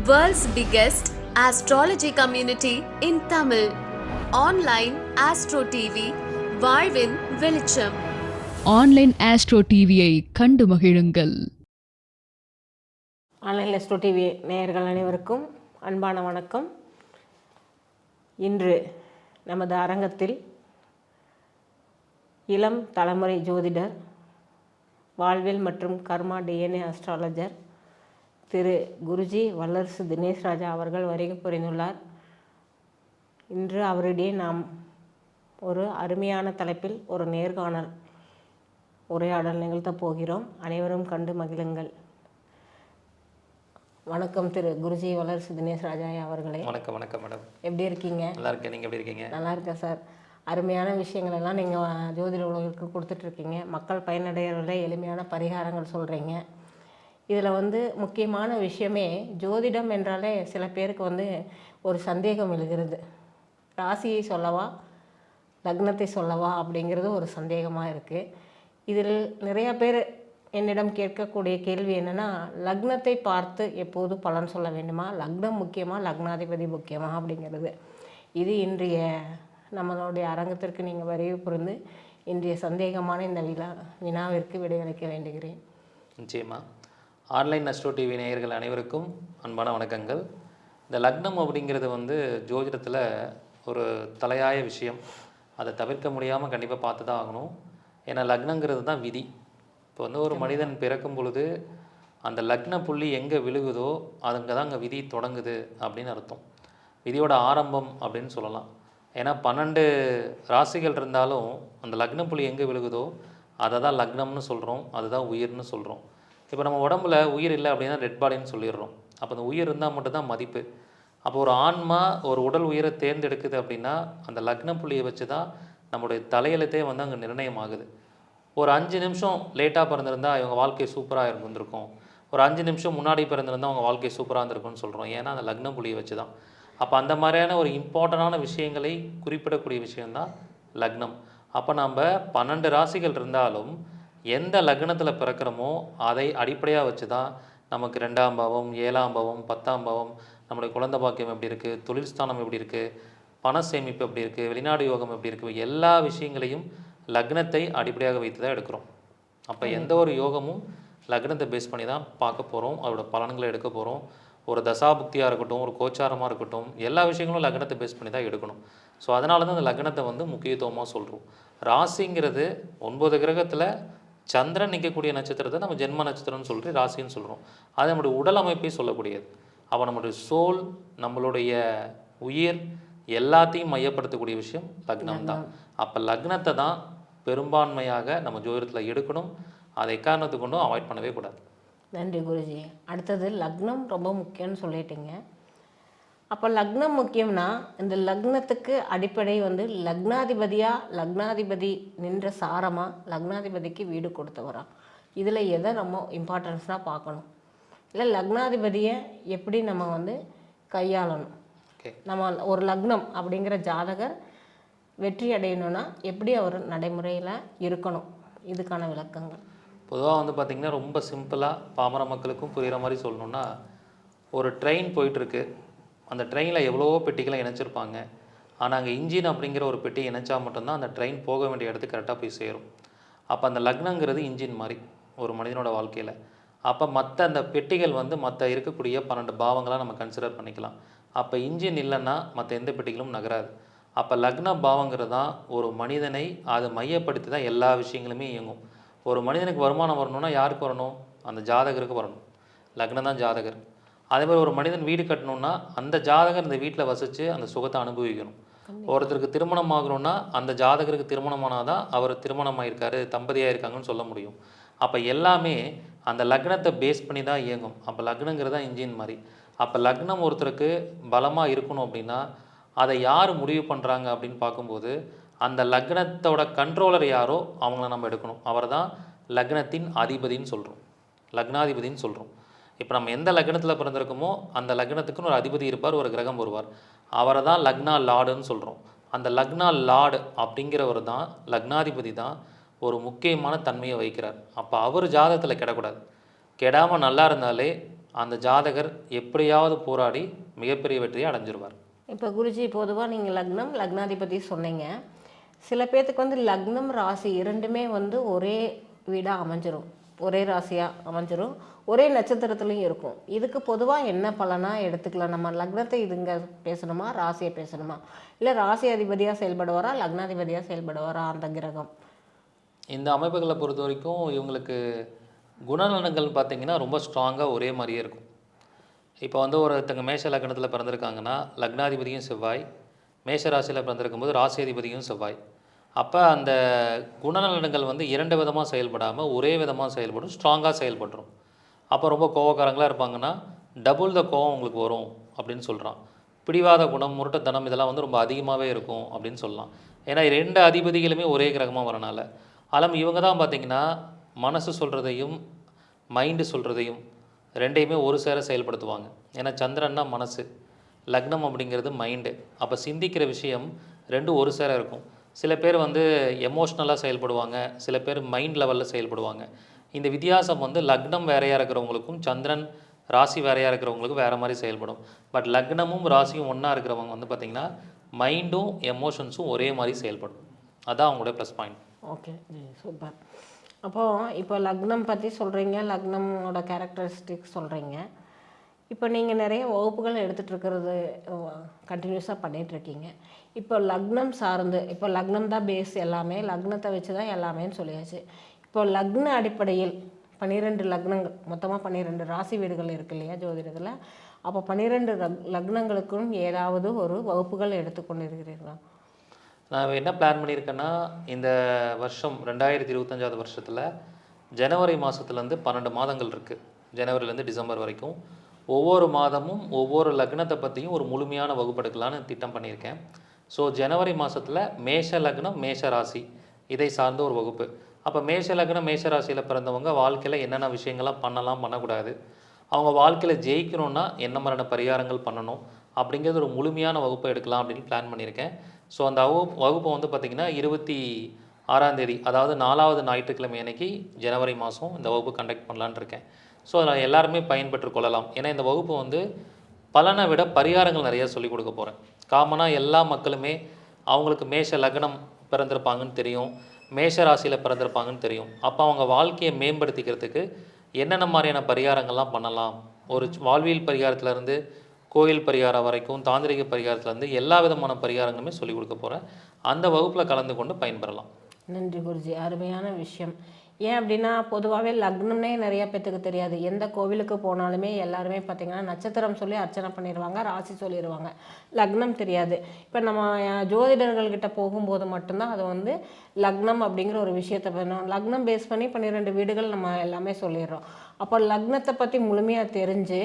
World's biggest astrology community in Tamil. Online Astro TV, வாழ்வின் வெளிச்சம். Online astro டிவியை கண்டு மகிழுங்கள். ஆன்லைன் ஆஸ்ட்ரோ டிவி நேயர்கள் அனைவருக்கும் அன்பான வணக்கம். இன்று நமது அரங்கத்தில் இளம் தலைமுறை ஜோதிடர், வாழ்வியல் மற்றும் கர்மா டிஎன்ஏ அஸ்ட்ராலஜர் திரு குருஜி வல்லரசு தினேஷ் ராஜா அவர்கள் வருகை புரிந்துள்ளார். இன்று அவரிடையே நாம் ஒரு அருமையான தலைப்பில் ஒரு நேர்காணல் உரையாடல் நிகழ்த்தப் போகிறோம். அனைவரும் கண்டு மகிழுங்கள். வணக்கம் திரு குருஜி வல்லரசு தினேஷ் ராஜா அவர்களே. வணக்கம். வணக்கம் மேடம். எப்படி இருக்கீங்க? நல்லா இருக்கேன். நீங்கள் எப்படி இருக்கீங்க? நல்லா இருக்கேன் சார். அருமையான விஷயங்கள் எல்லாம் நீங்கள் ஜோதிட உலகிற்கு கொடுத்துட்ருக்கீங்க. மக்கள் பயனடைகிறவர்களே எளிமையான பரிகாரங்கள் சொல்கிறீங்க. இதில் முக்கியமான விஷயமே, ஜோதிடம் என்றாலே சில பேருக்கு ஒரு சந்தேகம் எழுகிறது. ராசியை சொல்லவா லக்னத்தை சொல்லவா அப்படிங்கிறது ஒரு சந்தேகமாக இருக்குது. இதில் நிறையா பேர் என்னிடம் கேட்கக்கூடிய கேள்வி என்னென்னா, லக்னத்தை பார்த்து எப்போது பலன் சொல்ல வேண்டுமா, லக்னம் முக்கியமாக லக்னாதிபதி முக்கியமா அப்படிங்கிறது. இது இன்றைய நம்மளுடைய அரங்கத்திற்கு நீங்கள் வருகை புரிந்து இன்றைய சந்தேகமான இந்த வினாவிற்கு விடையளிக்க வேண்டுகிறேன். நிச்சயமாக. ஆன்லைன் அஸ்ட்ரோ டிவி நேயர்கள் அனைவருக்கும் அன்பான வணக்கங்கள். இந்த லக்னம் அப்படிங்கிறது ஜோதிடத்தில் ஒரு தலையாய விஷயம். அதை தவிர்க்க முடியாமல் கண்டிப்பாக பார்த்து தான் ஆகணும். ஏன்னா லக்னங்கிறது தான் விதி. இப்போ ஒரு மனிதன் பிறக்கும் பொழுது அந்த லக்ன புள்ளி எங்கே விழுகுதோ அங்கே தான் அங்கே விதி தொடங்குது அப்படின்னு அர்த்தம். விதியோட ஆரம்பம் அப்படின்னு சொல்லலாம். ஏன்னா 12 ராசிகள் இருந்தாலும் அந்த லக்ன புள்ளி எங்கே விழுகுதோ அதை தான் லக்னம்னு சொல்கிறோம், அதுதான் உயிர்னு சொல்கிறோம். இப்போ நம்ம உடம்புல உயிர் இல்லை அப்படின்னா டெட் பாடின்னு சொல்லிடுறோம். அப்போ அந்த உயிர் இருந்தால் மட்டும்தான் மதிப்பு. அப்போ ஒரு ஆன்மா ஒரு உடல் உயிரை தேர்ந்தெடுக்குது அப்படின்னா அந்த லக்ன புள்ளியை வச்சு தான் நம்முடைய தலையெழுத்தே அங்கே நிர்ணயம் ஆகுது. ஒரு 5 நிமிஷம் லேட்டாக பிறந்திருந்தால் இவங்க வாழ்க்கை சூப்பராக இருந்திருக்கும், ஒரு 5 நிமிஷம் முன்னாடி பிறந்திருந்தால் அவங்க வாழ்க்கை சூப்பராக இருந்திருக்கும்னு சொல்கிறோம். ஏன்னா அந்த லக்ன புள்ளியை வச்சு தான். அப்போ அந்த மாதிரியான ஒரு இம்பார்ட்டண்டான விஷயங்களை குறிப்பிடக்கூடிய விஷயந்தான் லக்னம். அப்போ நம்ம 12 ராசிகள் இருந்தாலும் எந்த லக்னத்தில் பிறக்கிறோமோ அதை அடிப்படையாக வச்சு தான் நமக்கு 2ஆம் பாவம், 7ஆம் பாவம், 10ஆம் பாவம், நம்மளுடைய குழந்தை பாக்கியம் எப்படி இருக்குது, தொழில் ஸ்தானம் எப்படி இருக்குது, பண சேமிப்பு எப்படி இருக்குது, வெளிநாடு யோகம் எப்படி இருக்குது, எல்லா விஷயங்களையும் லக்னத்தை அடிப்படையாக வைத்து தான் எடுக்கிறோம். அப்போ எந்த ஒரு யோகமும் லக்னத்தை பேஸ் பண்ணி தான் பார்க்க போகிறோம், அதோட பலன்களை எடுக்க போகிறோம். ஒரு தசாபுக்தியாக இருக்கட்டும், ஒரு கோச்சாரமாக இருக்கட்டும், எல்லா விஷயங்களும் லக்னத்தை பேஸ் பண்ணி தான் எடுக்கணும். ஸோ அதனால தான் அந்த லக்னத்தை முக்கியத்துவமாக சொல்கிறோம். ராசிங்கிறது 9 கிரகத்தில் சந்திரன் நிற்கக்கூடிய நட்சத்திரத்தை நம்ம ஜென்ம நட்சத்திரம்னு சொல்லி ராசின்னு சொல்கிறோம். அது நம்முடைய உடல் அமைப்பை சொல்லக்கூடியது. அப்போ நம்மளுடைய சோல், நம்மளுடைய உயிர் எல்லாத்தையும் மையப்படுத்தக்கூடிய விஷயம் லக்னம் தான். அப்போ லக்னத்தை தான் பெரும்பான்மையாக நம்ம ஜோதிடத்தில் எடுக்கணும். அதை காரணத்தை கொண்டும் அவாய்ட் பண்ணவே கூடாது. நன்றி குருஜி. அடுத்தது லக்னம் ரொம்ப முக்கியம்னு சொல்லிட்டீங்க. அப்போ லக்னம் முக்கியம்னா இந்த லக்னத்துக்கு அடிப்படை லக்னாதிபதியா, லக்னாதிபதி நின்ற சாரமா, லக்னாதிபதிக்கு வீடு கொடுத்தவரா, இதில் எதை நம்ம இம்பார்ட்டன்ஸாக பார்க்கணும், இல்லை லக்னாதிபதியை எப்படி நம்ம கையாளணும், நம்ம ஒரு லக்னம் அப்படிங்கிற ஜாதகர் வெற்றி அடையணும்னா எப்படி அவர் நடைமுறையில் இருக்கணும், இதுக்கான விளக்கங்கள். பொதுவாக பார்த்திங்கன்னா ரொம்ப சிம்பிளாக பாமர மக்களுக்கும் புரிகிற மாதிரி சொல்லணுன்னா, ஒரு ட்ரெயின் போயிட்டுருக்கு. அந்த ட்ரெயினில் எவ்வளவோ பெட்டிகளை இணைச்சிருப்பாங்க. ஆனால் அங்கே இன்ஜின் அப்படிங்கிற ஒரு பெட்டி இணைச்சா மட்டும்தான் அந்த ட்ரெயின் போக வேண்டிய இடத்துக்கு கரெக்டாக போய் சேரும். அப்போ அந்த லக்னங்கிறது இன்ஜின் மாதிரி ஒரு மனிதனோட வாழ்க்கையில். அப்போ மற்ற அந்த பெட்டிகள் மற்ற இருக்கக்கூடிய 12 பாவங்களாக நம்ம கன்சிடர் பண்ணிக்கலாம். அப்போ இன்ஜின் இல்லைன்னா மற்ற எந்த பெட்டிகளும் நகராது. அப்போ லக்ன பாவங்கிறது தான் ஒரு மனிதனை அதை மையப்படுத்தி தான் எல்லா விஷயங்களுமே இயங்கும். ஒரு மனிதனுக்கு வருமானம் வரணும்னா யாருக்கு வரணும்? அந்த ஜாதகருக்கு வரணும். லக்னம் தான் ஜாதகர். அதே மாதிரி ஒரு மனிதன் வீடு கட்டணும்னா அந்த ஜாதகர் இந்த வீட்டில் வசித்து அந்த சுகத்தை அனுபவிக்கணும். ஒருத்தருக்கு திருமணம் ஆகணும்னா அந்த ஜாதகருக்கு திருமணமானால் தான் அவர் திருமணம் ஆகிருக்காரு, தம்பதியாக இருக்காங்கன்னு சொல்ல முடியும். அப்போ எல்லாமே அந்த லக்னத்தை பேஸ் பண்ணி தான் இயங்கும். அப்போ லக்னங்கிறது தான் இன்ஜின் மாதிரி. அப்போ லக்னம் ஒருத்தருக்கு பலமாக இருக்கணும் அப்படின்னா அதை யார் முடிவு பண்ணுறாங்க அப்படின்னு பார்க்கும்போது அந்த லக்னத்தோட கண்ட்ரோலர் யாரோ அவங்கள நம்ம எடுக்கணும். அவர் தான் லக்னத்தின் அதிபதின்னு சொல்கிறோம், லக்னாதிபதின்னு சொல்கிறோம். இப்போ நம்ம எந்த லக்னத்தில் பிறந்திருக்கோமோ அந்த லக்னத்துக்குன்னு ஒரு அதிபதி இருப்பார், ஒரு கிரகம் வருவார். அவரை தான் லக்னா லார்டுன்னு சொல்கிறோம். அந்த லக்னா லார்டு அப்படிங்கிறவர் தான், லக்னாதிபதி தான் ஒரு முக்கியமான தன்மையை வகிக்கிறார். அப்போ அவர் ஜாதகத்தில் கெடக்கூடாது. கெடாமல் நல்லா இருந்தாலே அந்த ஜாதகர் எப்படியாவது போராடி மிகப்பெரிய வெற்றியை அடைஞ்சிருவார். இப்போ குருஜி, பொதுவாக நீங்கள் லக்னம் லக்னாதிபதி சொன்னீங்க. சில பேர்த்துக்கு வந்து லக்னம் ராசி இரண்டுமே வந்து ஒரே வீடாக அமைஞ்சிரும், ஒரே ராசியாக அமைஞ்சிரும், ஒரே நட்சத்திரத்துலையும் இருக்கும். இதுக்கு பொதுவாக என்ன பலனாக எடுத்துக்கலாம்? நம்ம லக்னத்தை இதுங்க பேசணுமா, ராசியை பேசணுமா? இல்லை ராசி அதிபதியாக செயல்படுவாரா, லக்னாதிபதியாக செயல்படுவாரா அந்த கிரகம்? இந்த அமைப்புகளை பொறுத்த வரைக்கும் இவங்களுக்கு குணநலன்கள் பார்த்திங்கன்னா ரொம்ப ஸ்ட்ராங்காக ஒரே மாதிரியே இருக்கும். இப்போ வந்து ஒருத்தங்க மேஷ லக்னத்தில் பிறந்திருக்காங்கன்னா லக்னாதிபதியும் செவ்வாய், மேஷ ராசியில் பிறந்திருக்கும் போது ராசி அதிபதியும் செவ்வாய். அப்போ அந்த குணநலன்கள் வந்து 2 விதமாக செயல்படாமல் ஒரே விதமாக செயல்படும், ஸ்ட்ராங்காக செயல்படுறோம். அப்போ ரொம்ப கோவக்காரங்களாக இருப்பாங்கன்னா டபுள் த கோவம் உங்களுக்கு வரும் அப்படின்னு சொல்கிறான். பிடிவாத குணம், முரட்டுத்தனம் இதெல்லாம் வந்து ரொம்ப அதிகமாகவே இருக்கும் அப்படின்னு சொல்லலாம். ஏன்னா 2 அதிபதிகளுமே ஒரே கிரகமாக வரனால. ஆனால் இவங்க தான் பார்த்திங்கன்னா மனசு சொல்கிறதையும் மைண்டு சொல்கிறதையும் ரெண்டையுமே ஒரு சேர செயல்படுத்துவாங்க. ஏன்னா சந்திரன்னா மனசு, லக்னம் அப்படிங்கிறது மைண்டு. அப்போ சிந்திக்கிற விஷயம் ரெண்டும் ஒரு சேர இருக்கும். சில பேர் வந்து எமோஷ்னலாக செயல்படுவாங்க, சில பேர் மைண்ட் லெவலில் செயல்படுவாங்க. இந்த வித்தியாசம் வந்து லக்னம் வேறையாக இருக்கிறவங்களுக்கும் சந்திரன் ராசி வேறையாக இருக்கிறவங்களுக்கும் வேறு மாதிரி செயல்படும். பட் லக்னமும் ராசியும் ஒன்றா இருக்கிறவங்க வந்து பார்த்திங்கன்னா மைண்டும் எமோஷன்ஸும் ஒரே மாதிரி செயல்படும். அதுதான் அவங்களுடைய ப்ளஸ் பாயிண்ட். Okay, super. அப்போது இப்போ லக்னம் பற்றி சொல்கிறீங்க, லக்னமோட கேரக்டரிஸ்டிக்ஸ் சொல்கிறீங்க. இப்போ நீங்கள் நிறைய வகுப்புகள் எடுத்துகிட்ருக்கிறது கண்டினியூஸாக பண்ணிகிட்ருக்கீங்க. இப்போ லக்னம் சார்ந்து, இப்போ லக்னம் தான் பேஸ், எல்லாமே லக்னத்தை வச்சு தான் எல்லாமேன்னு சொல்லியாச்சு. இப்போ லக்ன அடிப்படையில் 12 லக்னங்கள், மொத்தமாக 12 ராசி வீடுகள் இருக்குது இல்லையா ஜோதிடத்தில்? அப்போ 12 லக்னங்களுக்கும் ஏதாவது ஒரு வகுப்புகள் எடுத்துக்கொண்டு இருக்கிறீர்களா? நான் என்ன பிளான் பண்ணியிருக்கேன்னா, இந்த வருஷம் 2025 வருஷத்தில் ஜனவரி மாதத்துலேருந்து 12 மாதங்கள் இருக்குது. ஜனவரிலேருந்து டிசம்பர் வரைக்கும் ஒவ்வொரு மாதமும் ஒவ்வொரு லக்னத்தை பற்றியும் ஒரு முழுமையான வகுப்பு எடுக்கலான்னு திட்டம் பண்ணியிருக்கேன். ஸோ ஜனவரி மாதத்தில் மேஷ லக்னம் மேஷ ராசி இதை சார்ந்த ஒரு வகுப்பு. அப்போ மேஷ லக்னம் மேஷ ராசியில் பிறந்தவங்க வாழ்க்கையில் என்னென்ன விஷயங்கள்லாம் பண்ணலாம், பண்ணக்கூடாது, அவங்க வாழ்க்கையில் ஜெயிக்கணுன்னா என்ன மாதிரியான பரிகாரங்கள் பண்ணணும் அப்படிங்கிறது ஒரு முழுமையான வகுப்பை எடுக்கலாம் அப்படின்னு பிளான் பண்ணியிருக்கேன். ஸோ அந்த வகுப்பை வந்து பார்த்திங்கன்னா 26ஆம் தேதி, அதாவது 4வது ஞாயிற்றுக்கிழமை அன்னைக்கு ஜனவரி மாதம் இந்த வகுப்பு கண்டக்ட் பண்ணலான்னு இருக்கேன். ஸோ அதில் எல்லாருமே பயன்பெற்று கொள்ளலாம். ஏன்னா இந்த வகுப்பு வந்து பலனை விட பரிகாரங்கள் நிறையா சொல்லிக் கொடுக்க போகிறேன். காமனாக எல்லா மக்களுமே அவங்களுக்கு மேஷ லக்னம் பிறந்திருப்பாங்கன்னு தெரியும், மேஷ ராசியில் பிறந்திருப்பாங்கன்னு தெரியும். அப்போ அவங்க வாழ்க்கையை மேம்படுத்திக்கிறதுக்கு என்னென்ன மாதிரியான பரிகாரங்கள்லாம் பண்ணலாம், ஒரு வாழ்வியல் பரிகாரத்துலேருந்து கோயில் பரிகாரம் வரைக்கும், தாந்திரிக பரிகாரத்துலேருந்து எல்லா விதமான பரிகாரங்களுமே சொல்லிக் கொடுக்க போகிறேன். அந்த வகுப்பில் கலந்து கொண்டு பயன்பெறலாம். நன்றி குருஜி, அருமையான விஷயம். ஏன் அப்படின்னா பொதுவாகவே லக்னம்னே நிறைய பேத்துக்கு தெரியாது. எந்த கோவிலுக்கு போனாலுமே எல்லாருமே பார்த்திங்கன்னா நட்சத்திரம் சொல்லி அர்ச்சனை பண்ணிடுவாங்க, ராசி சொல்லிடுவாங்க, லக்னம் தெரியாது. இப்போ நம்ம ஜோதிடர்கள்கிட்ட போகும்போது மட்டும்தான் அது வந்து லக்னம் அப்படிங்கிற ஒரு விஷயத்தை வேணும், லக்னம் பேஸ் பண்ணி 12 வீடுகள் நம்ம எல்லாமே சொல்லிடுறோம். அப்போ லக்னத்தை பற்றி முழுமையாக தெரிஞ்சு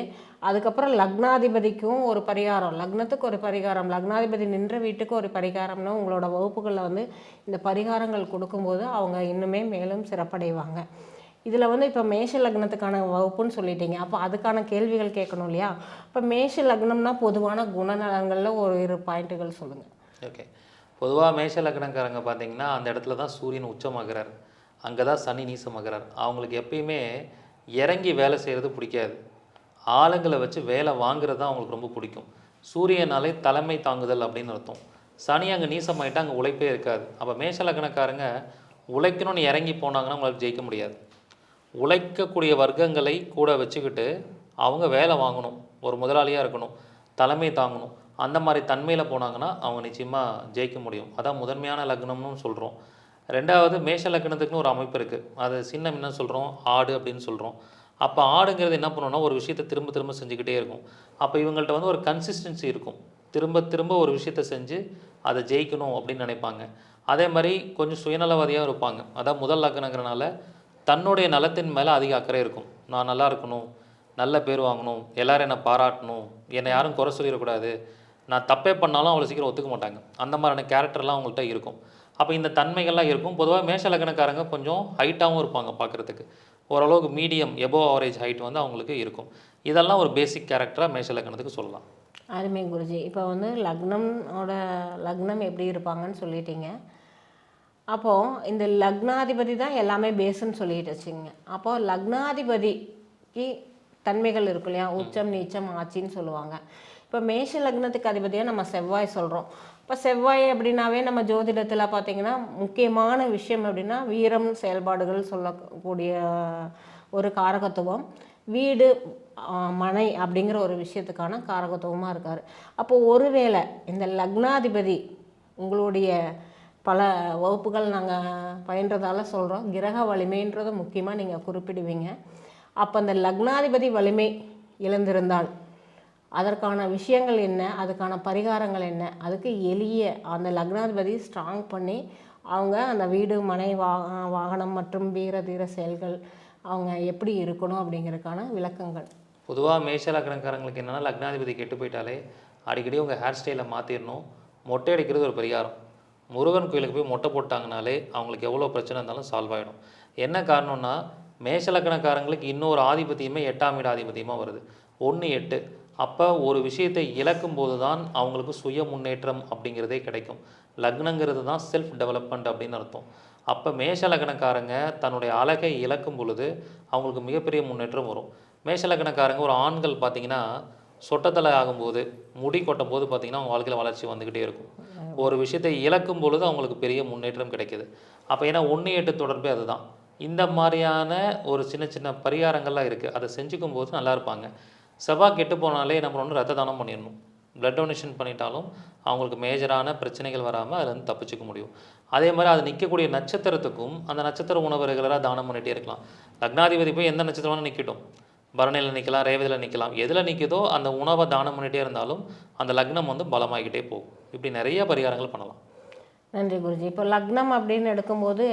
அதுக்கப்புறம் லக்னாதிபதிக்கும் ஒரு பரிகாரம், லக்னத்துக்கு ஒரு பரிகாரம், லக்னாதிபதி நின்ற வீட்டுக்கு ஒரு பரிகாரம்னு உங்களோட வகுப்புகளில் வந்து இந்த பரிகாரங்கள் கொடுக்கும்போது அவங்க இன்னுமே மேலும் சிறப்படைவாங்க. இதில் வந்து இப்போ மேஷ லக்னத்துக்கான வகுப்புன்னு சொல்லிட்டீங்க. அப்போ அதுக்கான கேள்விகள் கேட்கணும் இல்லையா? இப்போ மேஷ லக்னம்னா பொதுவான குணநலன்களில் ஒரு 2 பாயிண்ட்டுகள் சொல்லுங்கள். ஓகே, பொதுவாக மேஷ லக்னக்காரங்க பார்த்தீங்கன்னா அந்த இடத்துல தான் சூரியன் உச்சமாகிறார், அங்கே தான் சனி நீசமாகிறார். அவங்களுக்கு எப்பயுமே இறங்கி வேலை செய்கிறது பிடிக்காது, ஆளுங்களை வச்சு வேலை வாங்குறது தான் அவங்களுக்கு ரொம்ப பிடிக்கும். சூரியனாலே தலைமை தாங்குதல் அப்படின்னு அர்த்தம். சனி அங்கே நீசமாயிட்டால் அங்கே உழைப்பே இருக்காது. அப்போ மேஷ லக்னக்காரங்க உழைக்கணும்னு இறங்கி போனாங்கன்னா அவங்களுக்கு ஜெயிக்க முடியாது. உழைக்கக்கூடிய வர்க்கங்களை கூட வச்சுக்கிட்டு அவங்க வேலை வாங்கணும், ஒரு முதலாளியாக இருக்கணும், தலைமை தாங்கணும், அந்த மாதிரி தன்மையில் போனாங்கன்னா அவங்க நிச்சயமாக ஜெயிக்க முடியும். அதான் முதன்மையான லக்னம்னு சொல்கிறோம். ரெண்டாவது மேஷ லக்னத்துக்குன்னு ஒரு அமைப்பு இருக்குது, அது சின்னம் என்ன சொல்கிறோம், ஆடு அப்படின்னு சொல்கிறோம். அப்போ ஆடுங்கிறது என்ன பண்ணணும்னா ஒரு விஷயத்தை திரும்ப திரும்ப செஞ்சுக்கிட்டே இருக்கும். அப்போ இவங்கள்ட்ட வந்து ஒரு கன்சிஸ்டன்சி இருக்கும், திரும்ப திரும்ப ஒரு விஷயத்தை செஞ்சு அதை ஜெயிக்கணும் அப்படின்னு நினைப்பாங்க. அதே மாதிரி கொஞ்சம் சுயநலவாதியாக இருப்பாங்க. அதான் முதல் லக்னங்கிறனால தன்னுடைய நலத்தின் மேலே அதிக அக்கறை இருக்கும். நான் நல்லா இருக்கணும், நல்ல பேர் வாங்கணும், எல்லோரும் என்னை பாராட்டணும், என்னை யாரும் குறை சொல்லிடக்கூடாது, நான் தப்பே பண்ணாலும் அவ்வளோ சீக்கிரம் ஒத்துக்க மாட்டாங்க. அந்த மாதிரியான கேரக்டர்லாம் அவங்கள்ட்ட இருக்கும். அப்போ இந்த தன்மைகள்லாம் இருக்கும். பொதுவாக மேஷ லக்னக்காரங்க கொஞ்சம் ஹைட்டாகவும் இருப்பாங்க, பார்க்குறதுக்கு ஓரளவுக்கு மீடியம் எபோவ் ஆவரேஜ் ஹைட் வந்து அவங்களுக்கு இருக்கும். இதெல்லாம் ஒரு பேசிக் கேரக்டராக மேஷ லக்னத்துக்கு சொல்லலாம். அருமை குருஜி. இப்போ வந்து லக்னம் எப்படி இருப்பாங்கன்னு சொல்லிட்டீங்க. அப்போது இந்த லக்னாதிபதி தான் எல்லாமே பேஸுன்னு சொல்லிட்டு வச்சுங்க. அப்போது லக்னாதிபதிக்கு தன்மைகள் இருக்கும் இல்லையா, உச்சம் நீச்சம் ஆட்சின்னு சொல்லுவாங்க. இப்போ மேஷ லக்னத்துக்கு அதிபதியாக நம்ம செவ்வாய் சொல்கிறோம். இப்போ செவ்வாய் அப்படின்னாவே நம்ம ஜோதிடத்தில் பார்த்திங்கன்னா முக்கியமான விஷயம் அப்படின்னா வீரம் செயல்பாடுகள் சொல்லக்கூடிய ஒரு காரகத்துவம், வீடு மனை அப்படிங்கிற ஒரு விஷயத்துக்கான காரகத்துவமாக இருக்கார். அப்போது ஒருவேளை இந்த லக்னாதிபதி உங்களுடைய பல வகுப்புகள் நாங்கள் பயின்றதால சொல்கிறோம், கிரக வலிமைன்றதை முக்கியமாக நீங்கள் குறிப்பிடுவீங்க. அப்போ அந்த லக்னாதிபதி வலிமை இழந்திருந்தால் அதற்கான விஷயங்கள் என்ன, அதுக்கான பரிகாரங்கள் என்ன, அதுக்கு எளிய அந்த லக்னாதிபதி ஸ்ட்ராங் பண்ணி அவங்க அந்த வீடு மனை வாகனம் மற்றும் வீர தீர செயல்கள் அவங்க எப்படி இருக்கணும் அப்படிங்கிறதுக்கான விளக்கங்கள். பொதுவாக மேஷ லக்னக்காரங்களுக்கு என்னென்னா லக்னாதிபதி கெட்டு போயிட்டாலே அடிக்கடி உங்கள் ஹேர் ஸ்டைலை மாற்றிடணும். மொட்டை அடிக்கிறது ஒரு பரிகாரம். முருகன் கோயிலுக்கு போய் மொட்டை போட்டாங்கனாலே அவங்களுக்கு எவ்வளோ பிரச்சனை இருந்தாலும் சால்வ் ஆகிடும். என்ன காரணம்னா மேஷ லக்னக்காரங்களுக்கு இன்னொரு ஆதிபத்தியமே 8ஆம் வீடு ஆதிபத்தியமாக வருது, 1-8. அப்போ ஒரு விஷயத்தை இழக்கும் போது தான் அவங்களுக்கு சுய முன்னேற்றம் அப்படிங்கிறதே கிடைக்கும். லக்னங்கிறது தான் செல்ஃப் டெவலப்மெண்ட் அப்படின்னு அர்த்தம். அப்போ மேஷ லக்னக்காரங்க தன்னுடைய அழகை இழக்கும் பொழுது அவங்களுக்கு மிகப்பெரிய முன்னேற்றம் வரும். மேஷ லக்னக்காரங்க ஒரு ஆண்கள் பார்த்திங்கன்னா சொட்டத்தலை ஆகும்போது முடி கொட்டும் போது பார்த்திங்கன்னா அவங்க வாழ்க்கையில் வளர்ச்சி வந்துக்கிட்டே இருக்கும். ஒரு விஷயத்தை இழக்கும் பொழுது அவங்களுக்கு பெரிய முன்னேற்றம் கிடைக்கிது. அப்போ ஏன்னா 1-8 தொடர்பே அதுதான். இந்த மாதிரியான ஒரு சின்ன சின்ன பரிகாரங்கள்லாம் இருக்குது, அதை செஞ்சுக்கும் போது நல்லா இருப்பாங்க. செவ்வாய் கெட்டு போனாலே நம்ம ஒன்று ரத்த தானம் பண்ணிடணும். பிளட் டொனேஷன் பண்ணிட்டாலும் அவங்களுக்கு மேஜரான பிரச்சனைகள் வராமல் அதில் வந்து தப்பிச்சுக்க முடியும். அதே மாதிரி அது நிற்கக்கூடிய நட்சத்திரத்துக்கும் அந்த நட்சத்திர உணவு ரெகுலராக தானம் பண்ணிகிட்டே இருக்கலாம். லக்னாதிபதி போய் எந்த நட்சத்திரம்னு நிற்கட்டும், பரணியில் நிற்கலாம், ரேவதியில் நிற்கலாம், எதில் நிற்கிதோ அந்த உணவை தானம் பண்ணிகிட்டே இருந்தாலும் அந்த லக்னம் வந்து பலமாகிக்கிட்டே போகும். இப்படி நிறைய பரிகாரங்கள் பண்ணலாம். நன்றி குருஜி. இப்போ லக்னம் அப்படின்னு எடுக்கும்போது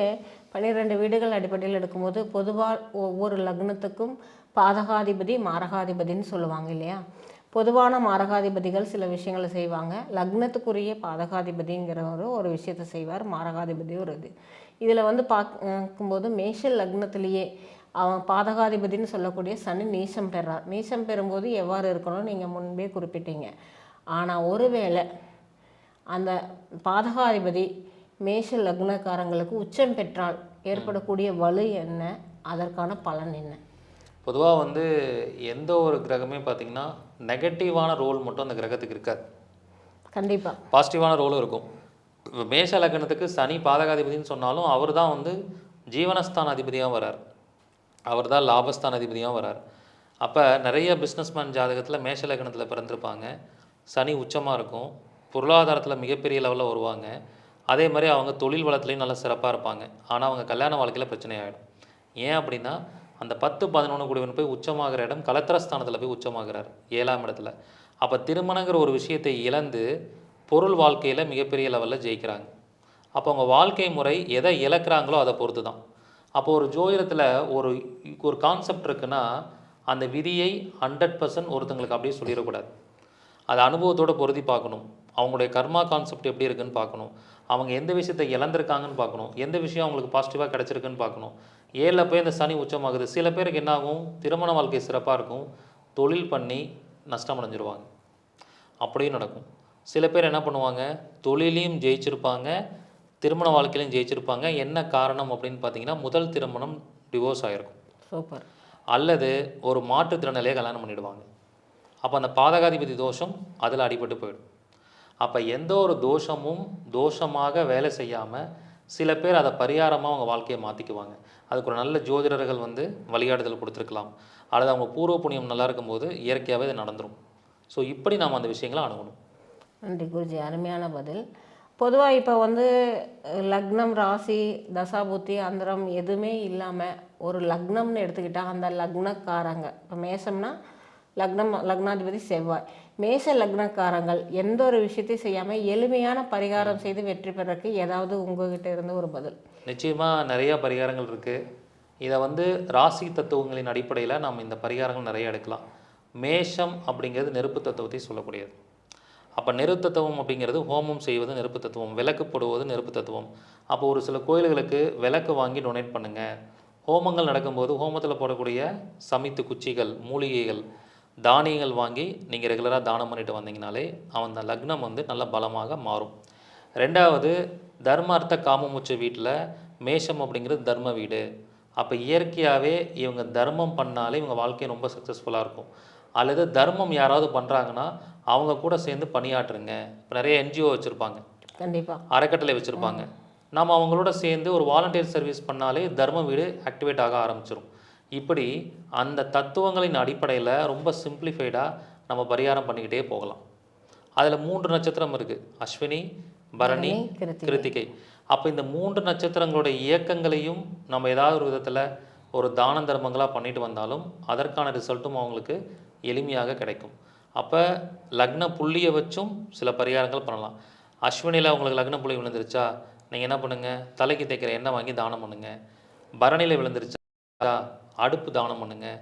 12 வீடுகள் அடிப்படையில் எடுக்கும்போது பொதுவாக ஒவ்வொரு லக்னத்துக்கும் பாதகாதிபதி மாரகாதிபதின்னு சொல்லுவாங்க இல்லையா. பொதுவான மாரகாதிபதிகள் சில விஷயங்களை செய்வாங்க, லக்னத்துக்குரிய பாதகாதிபதிங்கிற ஒரு விஷயத்தை செய்வார், மாரகாதிபதி ஒரு இது. இதில் வந்து பார்க்கும்போது மேஷ லக்னத்திலேயே அவன் பாதகாதிபதினு சொல்லக்கூடிய சனி நீசம் பெறார். நீசம் பெறும்போது எவ்வாறு இருக்கணும்னு நீங்கள் முன்பே குறிப்பிட்டீங்க. ஆனால் ஒருவேளை அந்த பாதகாதிபதி மேஷ லக்னக்காரங்களுக்கு உச்சம் பெற்றால் ஏற்படக்கூடிய வலு என்ன, அதற்கான பலன் என்ன? பொதுவாக வந்து எந்த ஒரு கிரகமே பார்த்திங்கன்னா நெகட்டிவான ரோல் மட்டும் அந்த கிரகத்துக்கு இருக்காது, கண்டிப்பாக பாசிட்டிவான ரோலும் இருக்கும். மேஷ லக்னத்துக்கு சனி பாதகாதிபதினு சொன்னாலும் அவர் தான் வந்து ஜீவனஸ்தான அதிபதியாக வரார், அவர் தான் லாபஸ்தான அதிபதியாக வரார். அப்போ நிறைய பிஸ்னஸ்மேன் ஜாதகத்தில் மேஷ லக்னத்தில் பிறந்திருப்பாங்க, சனி உச்சமாக இருக்கும், பொருளாதாரத்தில் மிகப்பெரிய லெவலில் வருவாங்க. அதே மாதிரி அவங்க தொழில் வளத்துலேயும் நல்லா சிறப்பாக இருப்பாங்க. ஆனால் அவங்க கல்யாண வாழ்க்கையில் பிரச்சனை ஆகிடும். ஏன் அப்படின்னா அந்த 10-11 கூடியவன் போய் உச்சமாகிற இடம் கலத்திரஸ்தானத்தில் போய் உச்சமாகிறார், 7ஆம் இடத்துல. அப்போ திருமணங்கிற ஒரு விஷயத்தை இழந்து பொருள் வாழ்க்கையில் மிகப்பெரிய லெவலில் ஜெயிக்கிறாங்க. அப்போ அவங்க வாழ்க்கை முறை எதை இழக்கிறாங்களோ அதை பொறுத்து தான். அப்போ ஒரு ஜோதிடத்தில் ஒரு கான்செப்ட் இருக்குன்னா அந்த விதியை 100% ஒருத்தங்களுக்கு அப்படியே சொல்லிடக்கூடாது. அது அனுபவத்தோடு பொருத்தி பார்க்கணும். அவங்களுடைய கர்மா கான்செப்ட் எப்படி இருக்குன்னு பார்க்கணும், அவங்க எந்த விஷயத்தை இழந்திருக்காங்கன்னு பார்க்கணும், எந்த விஷயம் அவங்களுக்கு பாசிட்டிவாக கிடச்சிருக்குன்னு பார்க்கணும். 7ல் போய் அந்த சனி உச்சமாகுது. சில பேருக்கு என்ன ஆகும், திருமண வாழ்க்கை சிறப்பாக இருக்கும், தொழில் பண்ணி நஷ்டம் அடைஞ்சிருவாங்க, அப்படியும் நடக்கும். சில பேர் என்ன பண்ணுவாங்க, தொழிலையும் ஜெயிச்சிருப்பாங்க, திருமண வாழ்க்கையிலையும் ஜெயிச்சிருப்பாங்க. என்ன காரணம் அப்படின்னு பார்த்தீங்கன்னா முதல் திருமணம் டிவோர்ஸ் ஆகிருக்கும், சூப்பர், அல்லது ஒரு மாற்றுத்திறனாளியே கல்யாணம் பண்ணிவிடுவாங்க. அப்போ அந்த பாதகாதிபதி தோஷம் அதில் அடிபட்டு போயிடும். அப்போ எந்த ஒரு தோஷமும் தோஷமாக வேலை செய்யாமல் சில பேர் அதை பரிகாரமாக அவங்க வாழ்க்கையை மாற்றிக்குவாங்க. அதுக்கு ஒரு நல்ல ஜோதிடர்கள் வந்து வழிகாட்டுதல் கொடுத்துருக்கலாம், அல்லது அவங்க பூர்வ புண்ணியம் நல்லா இருக்கும்போது இயற்கையாகவே இது நடந்துடும். ஸோ இப்படி நாம் அந்த விஷயங்களை அணுகணும். நன்றி குருஜி, அருமையான பதில். பொதுவாக இப்போ வந்து லக்னம் ராசி தசாபுத்தி அந்தரம் எதுவுமே இல்லாமல் ஒரு லக்னம்னு எடுத்துக்கிட்டால் அந்த லக்னக்காரங்க, இப்போ மேஷம்னா லக்னாதிபதி செவ்வாய், மேஷ லக்னக்காரங்கள் எந்த ஒரு விஷயத்தையும் செய்யாமல் எளிமையான பரிகாரம் செய்து வெற்றி பெறக்கு ஏதாவது உங்ககிட்ட இருந்து ஒரு பதில்? நிச்சயமாக நிறைய பரிகாரங்கள் இருக்குது. இதை வந்து ராசி தத்துவங்களின் அடிப்படையில் நாம் இந்த பரிகாரங்கள் நிறைய எடுக்கலாம். மேஷம் அப்படிங்கிறது நெருப்பு தத்துவத்தை சொல்லக்கூடியது. அப்போ நெருப்பு தத்துவம் அப்படிங்கிறது ஹோமம் செய்வது நெருப்பு தத்துவம், விளக்கு போடுவது நெருப்பு தத்துவம். அப்போ ஒரு சில கோயில்களுக்கு விளக்கு வாங்கி டொனேட் பண்ணுங்கள். ஹோமங்கள் நடக்கும்போது ஹோமத்தில் போடக்கூடிய சமித்து குச்சிகள், மூலிகைகள், தானியங்கள் வாங்கி நீங்கள் ரெகுலராக தானம் பண்ணிட்டு வந்தீங்கனாலே அந்த லக்னம் வந்து நல்ல பலமாக மாறும். ரெண்டாவது, தர்ம அர்த்த காமமுச்ச வீட்டில் மேஷம் அப்படிங்கிறது தர்ம வீடு. அப்போ இயற்கையாகவே இவங்க தர்மம் பண்ணாலே இவங்க வாழ்க்கை ரொம்ப சக்ஸஸ்ஃபுல்லாக இருக்கும். அல்லது தர்மம் யாராவது பண்ணுறாங்கன்னா அவங்க கூட சேர்ந்து பணியாற்றுங்க. இப்போ நிறைய என்ஜிஓ வச்சுருப்பாங்க, கண்டிப்பாக அறக்கட்டளை வச்சுருப்பாங்க. நம்ம அவங்களோட சேர்ந்து ஒரு வாலண்டியர் சர்வீஸ் பண்ணாலே தர்ம வீடு ஆக்டிவேட் ஆக ஆரம்பிச்சிடும். இப்படி அந்த தத்துவங்களின் அடிப்படையில் ரொம்ப சிம்பிளிஃபைடாக நம்ம பரிகாரம் பண்ணிக்கிட்டே போகலாம். அதில் 3 நட்சத்திரம் இருக்குது, அஸ்வினி, பரணி, கிருத்திகை. அப்போ இந்த 3 நட்சத்திரங்களோட இயக்கங்களையும் நம்ம ஏதாவது ஒரு விதத்தில் ஒரு தான தர்மங்களாக பண்ணிட்டு வந்தாலும் அதற்கான ரிசல்ட்டும் அவங்களுக்கு எளிமையாக கிடைக்கும். அப்போ லக்ன புள்ளியை வச்சும் சில பரிகாரங்கள் பண்ணலாம். அஸ்வினியில் உங்களுக்கு லக்ன புள்ளி விழுந்துருச்சா, நீங்கள் என்ன பண்ணுங்கள், தலைக்கு தைக்கிற எண்ணெய் வாங்கி தானம் பண்ணுங்கள். பரணியில் விழுந்துருச்சா, அடுப்பு தானம் பண்ணுங்கள்.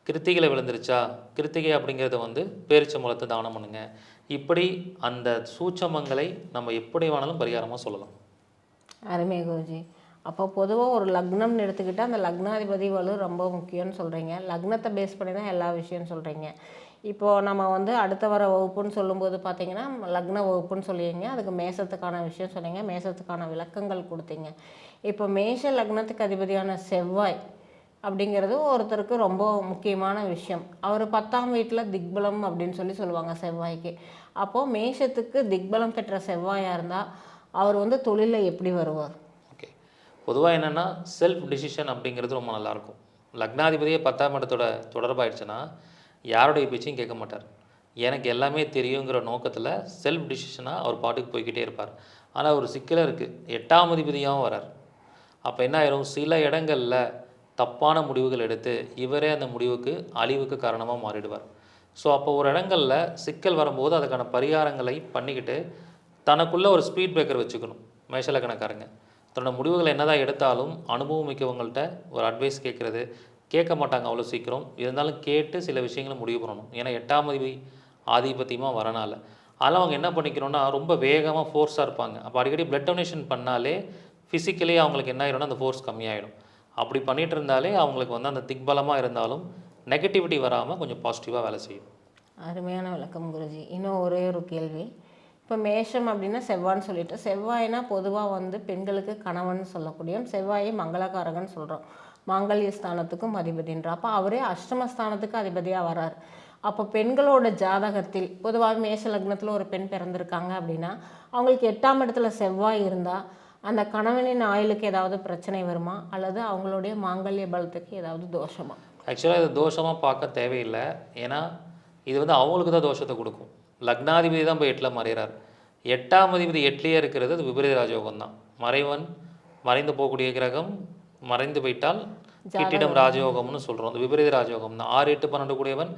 கிருத்திகையில் விழுந்துருச்சா, கிருத்திகை அப்படிங்கிறத வந்து பேரிச்சம்பழத்தை தானம் பண்ணுங்கள். இப்படி அந்த சூட்சமங்களை நம்ம எப்படி வேணாலும் பரிகாரமாக சொல்லலாம். அருமை குருஜி. அப்போ பொதுவாக ஒரு லக்னம்னு எடுத்துக்கிட்டால் அந்த லக்னாதிபதி வலு ரொம்ப முக்கியம்னு சொல்கிறீங்க. லக்னத்தை பேஸ் பண்ணி தான் எல்லா விஷயம்னு சொல்கிறீங்க. இப்போது நம்ம வந்து அடுத்த வர வகுப்புன்னு சொல்லும்போது பார்த்திங்கன்னா லக்ன வகுப்புன்னு சொல்லிங்க, அதுக்கு மேசத்துக்கான விஷயம் சொன்னீங்க, மேசத்துக்கான விளக்கங்கள் கொடுத்தீங்க. இப்போ மேஷ லக்னத்துக்கு அதிபதியான செவ்வாய் அப்படிங்கிறது ஒருத்தருக்கு ரொம்ப முக்கியமான விஷயம். அவர் 10ஆம் வீட்டில் திக்பலம் அப்படின்னு சொல்லுவாங்க செவ்வாய்க்கு. அப்போது மேஷத்துக்கு திக்பலம் பெற்ற செவ்வாயாக இருந்தால் அவர் வந்து தொழிலில் எப்படி வருவார்? ஓகே, பொதுவாக என்னென்னா செல்ஃப் டிசிஷன் அப்படிங்கிறது ரொம்ப நல்லாயிருக்கும். லக்னாதிபதியே 10ஆம் இடத்தோட தொடர்பாயிடுச்சுன்னா யாருடைய பேச்சையும் கேட்க மாட்டார். எனக்கு எல்லாமே தெரியுங்கிற நோக்கத்தில் செல்ஃப் டிசிஷனாக அவர் பாட்டுக்கு போய்கிட்டே இருப்பார். ஆனால் ஒரு சிக்கலாக இருக்குது, 8ஆம் அதிபதியாகவும் வரார். அப்போ என்ன ஆயிரும், சில இடங்களில் தப்பான முடிவுகள் எடுத்து இவரே அந்த முடிவுக்கு அழிவுக்கு காரணமாக மாறிடுவார். ஸோ அப்போ ஒரு இடங்களில் சிக்கல் வரும்போது அதுக்கான பரிகாரங்களை பண்ணிக்கிட்டு தனக்குள்ளே ஒரு ஸ்பீட் பிரேக்கர் வச்சுக்கணும். மேஷலக்கணக்காரங்க தன்னோட முடிவுகளை என்னதான் எடுத்தாலும் அனுபவம் மிக்கவங்கள்ட்ட ஒரு அட்வைஸ் கேட்குறது, கேட்க மாட்டாங்க அவ்வளோ சீக்கிரம். இருந்தாலும் கேட்டு சில விஷயங்களை முடிவு பண்ணணும். ஏன்னா 8ஆம் அதிபதி ஆதிபத்தியமாக வரனால அதெல்லாம் அவங்க என்ன பண்ணிக்கணும்னா ரொம்ப வேகமாக ஃபோர்ஸாக இருப்பாங்க. அப்போ அடிக்கடி பிளட் டொனேஷன் பண்ணாலே ஃபிசிக்கலி அவங்களுக்கு என்ன ஆகிடும்னா அந்த ஃபோர்ஸ் கம்மியாகிடும். அப்படி பண்ணிகிட்டு இருந்தாலே அவங்களுக்கு வந்து அந்த திக்பலமாக இருந்தாலும் நெகட்டிவிட்டி வராமல் கொஞ்சம் பாசிட்டிவாக வேலை செய்யும். அருமையான விளக்கம் குருஜி. இன்னும் ஒரே ஒரு கேள்வி. இப்போ மேஷம் அப்படின்னா செவ்வாய்ன்னு சொல்லிட்டு, செவ்வாய்னா பொதுவாக வந்து பெண்களுக்கு கணவன் சொல்லக்கூடியவன், செவ்வாயை மங்களகாரகன்னு சொல்கிறோம், மாங்கல்ய ஸ்தானத்துக்கும் அதிபதின்ற. அப்போ அவரே அஷ்டமஸ்தானத்துக்கு அதிபதியாக வரார். அப்போ பெண்களோட ஜாதகத்தில் பொதுவாக மேஷ லக்னத்தில் ஒரு பெண் பிறந்திருக்காங்க அப்படின்னா அவங்களுக்கு 8ஆம் இடத்துல செவ்வாய் இருந்தால் அந்த கணவனின் ஆயுளுக்கு ஏதாவது பிரச்சனை வருமா, அல்லது அவங்களுடைய மாங்கல்ய பலத்துக்கு ஏதாவது தோஷமா? ஆக்சுவலாக இது தோஷமாக பார்க்க தேவையில்லை. ஏன்னா இது வந்து அவங்களுக்கு தான் தோஷத்தை கொடுக்கும். லக்னாதிபதி தான் போய் 8ல் மறைகிறார். 8ஆம் அதிபதி 8லேயே இருக்கிறது அது விபரீத ராஜயோகம் தான். மறைவன் மறைந்து போகக்கூடிய கிரகம் மறைந்து போயிட்டால் கிட்டிடம் ராஜயோகம்னு சொல்கிறோம். அந்த விபரீத ராஜயோகம் தான். 6, 8, 12 கூடியவன்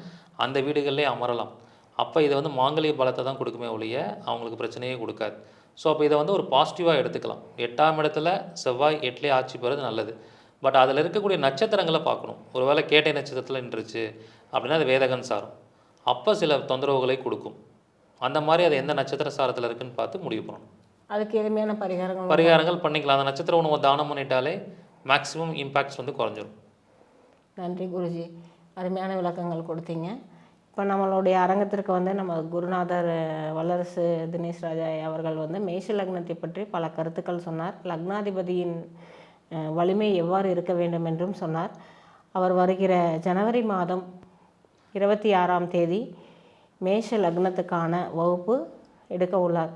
அந்த வீடுகளிலே அமரலாம். அப்போ இதை வந்து மாங்கல்ய பலத்தை தான் கொடுக்குமே ஒழிய அவங்களுக்கு பிரச்சனையே கொடுக்காது. ஸோ அப்போ இதை வந்து ஒரு பாசிட்டிவாக எடுத்துக்கலாம். 8ஆம் இடத்துல செவ்வாய் 8லேயே ஆட்சி பெறுறது நல்லது. பட் அதில் இருக்கக்கூடிய நட்சத்திரங்களை பார்க்கணும். ஒருவேளை கேட்டை நட்சத்திரத்தில் நின்றுச்சு அப்படின்னா அது வேதகன் சாரம், அப்போ சில தொந்தரவுகளை கொடுக்கும். அந்த மாதிரி அது எந்த நட்சத்திர சாரத்தில் இருக்குன்னு பார்த்து முடிவு பண்ணணும். அதுக்கு எளிமையான பரிகாரங்கள் பண்ணிக்கலாம். அந்த நட்சத்திர உணவை தானம் பண்ணிட்டாலே மேக்ஸிமம் இம்பேக்ட்ஸ் வந்து குறைஞ்சிரும். நன்றி குருஜி, அருமையான விளக்கங்கள் கொடுத்தீங்க. இப்போ நம்மளுடைய அரங்கத்திற்கு வந்து நம்ம குருநாதர் வல்லரசு தினேஷ் ராஜா அவர்கள் வந்து மேஷ லக்னத்தை பற்றி பல கருத்துக்கள் சொன்னார். லக்னாதிபதியின் வலிமை எவ்வாறு இருக்க வேண்டும் என்றும் சொன்னார். அவர் வருகிற ஜனவரி மாதம் 26ஆம் தேதி மேஷ லக்னத்துக்கான வகுப்பு எடுக்க உள்ளார்.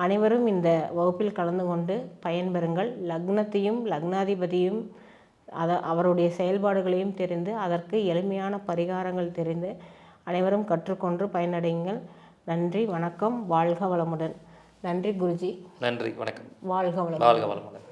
அனைவரும் இந்த வகுப்பில் கலந்து கொண்டு பயன்பெறுங்கள். லக்னத்தையும் லக்னாதிபதியும் அவருடைய செயல்பாடுகளையும் தெரிந்து அதற்கு எளிமையான பரிகாரங்கள் தெரிந்து அனைவரும் கற்றுக்கொண்டு பயனடையுங்கள். நன்றி, வணக்கம், வாழ்க வளமுடன். நன்றி குருஜி. நன்றி, வணக்கம். வாழ்க வளமுடன். வாழ்க வளமுடன்.